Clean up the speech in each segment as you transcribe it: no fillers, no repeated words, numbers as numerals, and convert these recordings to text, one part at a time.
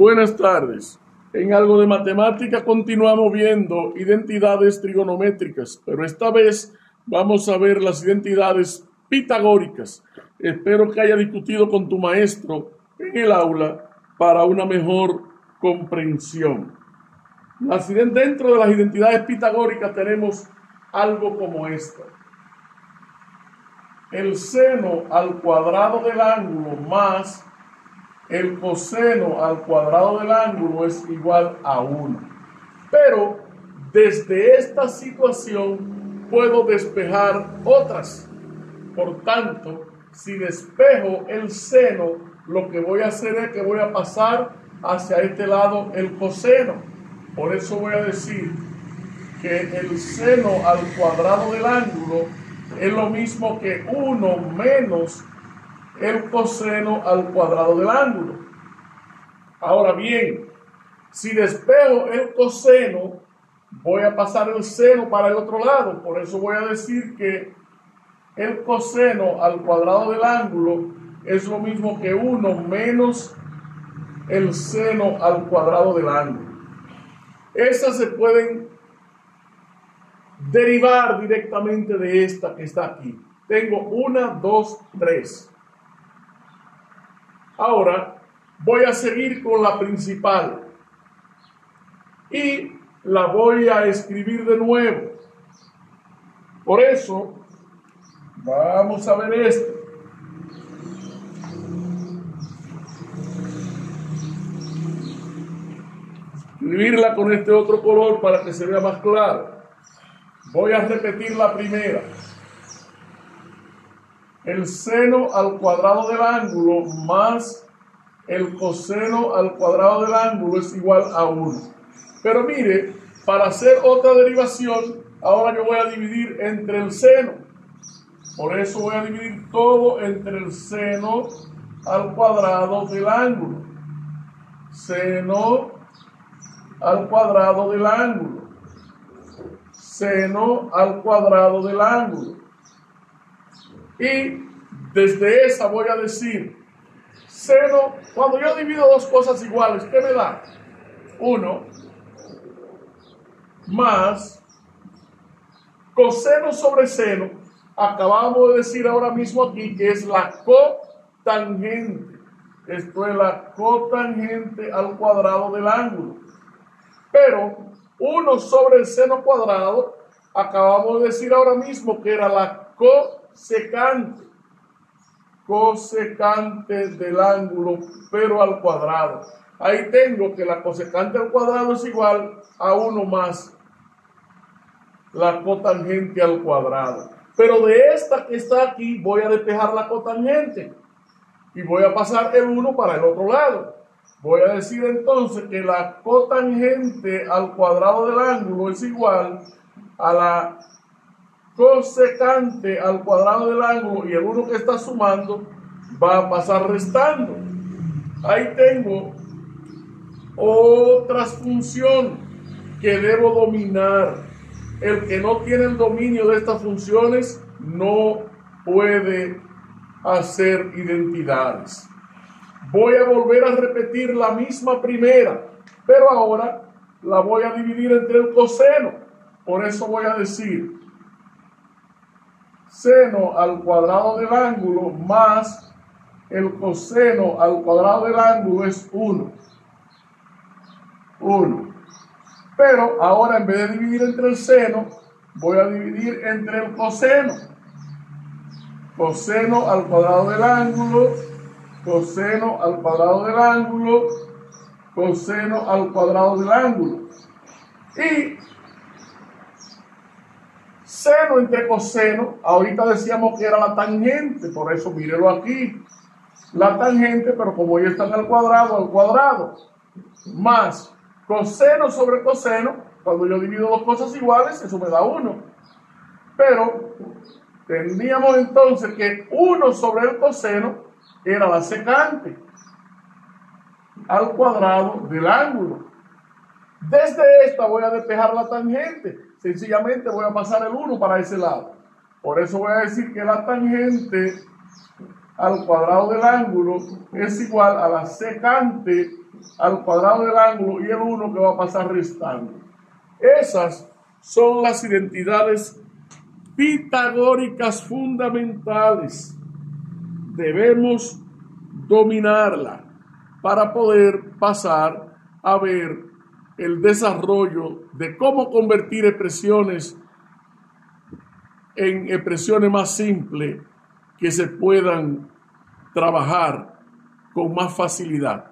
Buenas tardes. En algo de matemática continuamos viendo identidades trigonométricas, pero esta vez vamos a ver las identidades pitagóricas. Espero que haya discutido con tu maestro en el aula para una mejor comprensión. Dentro de las identidades pitagóricas tenemos algo como esto. El seno al cuadrado del ángulo más el coseno al cuadrado del ángulo es igual a 1. Pero desde esta situación puedo despejar otras. Por tanto, si despejo el seno, lo que voy a hacer es que voy a pasar hacia este lado el coseno. Por eso voy a decir que el seno al cuadrado del ángulo es lo mismo que 1 menos el coseno al cuadrado del ángulo. Ahora bien, si despejo el coseno, voy a pasar el seno para el otro lado. Por eso voy a decir que el coseno al cuadrado del ángulo es lo mismo que 1 menos el seno al cuadrado del ángulo. Esas se pueden derivar directamente de esta que está aquí. Tengo 1, 2, 3. Ahora voy a seguir con la principal y la voy a escribir de nuevo. Por eso vamos a ver esto. Escribirla con este otro color para que se vea más claro. Voy a repetir la primera. El seno al cuadrado del ángulo más el coseno al cuadrado del ángulo es igual a 1. Pero mire, para hacer otra derivación, ahora yo voy a dividir entre el seno. Por eso voy a dividir todo entre el seno al cuadrado del ángulo. Seno al cuadrado del ángulo. Seno al cuadrado del ángulo. Y desde esa voy a decir, seno, cuando yo divido dos cosas iguales, ¿qué me da? 1 más coseno sobre seno. Acabamos de decir ahora mismo aquí que es la cotangente. Esto es la cotangente al cuadrado del ángulo. Pero 1 sobre el seno cuadrado, acabamos de decir ahora mismo que era la cosecante del ángulo, pero al cuadrado. Ahí tengo que la cosecante al cuadrado es igual a 1 más la cotangente al cuadrado. Pero de esta que está aquí voy a despejar la cotangente y voy a pasar el 1 para el otro lado. Voy a decir entonces que la cotangente al cuadrado del ángulo es igual a la cosecante al cuadrado del ángulo, y el 1 que está sumando va a pasar restando. Ahí tengo otras funciones que debo dominar. El que no tiene el dominio de estas funciones no puede hacer identidades. Voy a volver a repetir la misma primera, pero ahora la voy a dividir entre el coseno. Por eso voy a decir seno al cuadrado del ángulo más el coseno al cuadrado del ángulo es 1. Pero ahora en vez de dividir entre el seno, voy a dividir entre el coseno. Coseno al cuadrado del ángulo, coseno al cuadrado del ángulo, coseno al cuadrado del ángulo. Y seno entre coseno, ahorita decíamos que era la tangente, por eso mírelo aquí. La tangente, pero como ya están al cuadrado, más coseno sobre coseno, cuando yo divido dos cosas iguales, eso me da 1. Pero teníamos entonces que 1 sobre el coseno era la secante al cuadrado del ángulo. Desde esta voy a despejar la tangente. Sencillamente voy a pasar el 1 para ese lado. Por eso voy a decir que la tangente al cuadrado del ángulo es igual a la secante al cuadrado del ángulo y el 1 que va a pasar restando. Esas son las identidades pitagóricas fundamentales. Debemos dominarla para poder pasar a ver el desarrollo de cómo convertir expresiones en expresiones más simples que se puedan trabajar con más facilidad.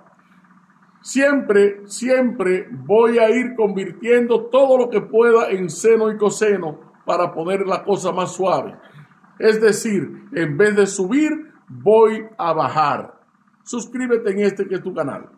Siempre voy a ir convirtiendo todo lo que pueda en seno y coseno para poner la cosa más suave. Es decir, en vez de subir, voy a bajar. Suscríbete en este que es tu canal.